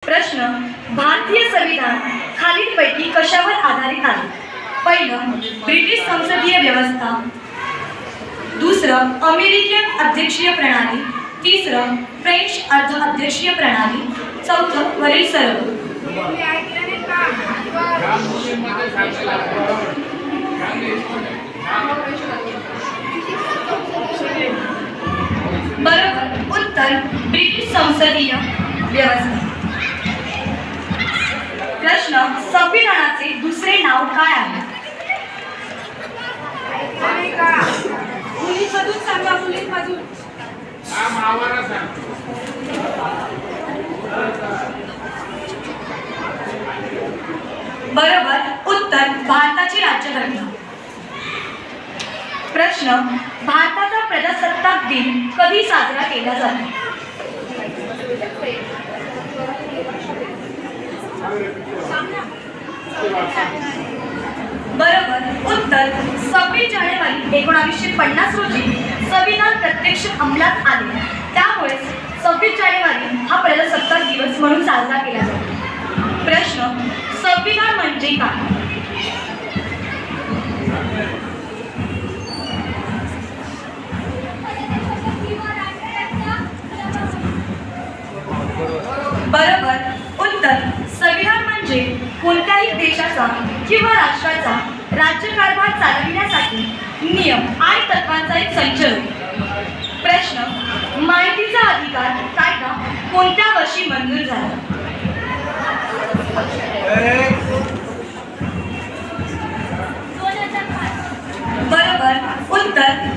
प्रश्न, भारतीय संविधान खालीलपैकी कशावर आधारित आहे? पहिलं, ब्रिटिश संसदीय व्यवस्था. दुसरं, अमेरिकन अध्यक्षीय प्रणाली. तिसरं, फ्रेंच अर्ध अध्यक्षीय प्रणाली. चौथं, वरील सर्व. बरोबर उत्तर, ब्रिटिश संसदीय व्यवस्था. प्रश्न, संविधानाचे दुसरे नाव काय आहे? मुलींमधून सांगा, मुलींमधून. बरोबर उत्तर, भारताची राज्यघटना. प्रश्न, भारताचा प्रजासत्ताक दिन कधी साजरा केला जातो? बरोबर उत्तर, 26 जानेवारी 1950 रोजी संविधान प्रत्यक्ष अंमलात आले. त्यामुळे 26 जानेवारी हा प्रजासत्ताक दिवस म्हणून साजरा केला जातो. प्रश्न, संविधान म्हणजे काय? बरोबर उत्तर, संविधान म्हणजे कोणत्याही देशाचा किंवा राष्ट्राचा राज्यकारभार चालविण्यासाठी नियम आणि तत्त्वांचा एक संच होय. प्रश्न, माहितीचा अधिकार कायदा कोणत्या वर्षी मंजूर झाला? बरोबर उत्तर,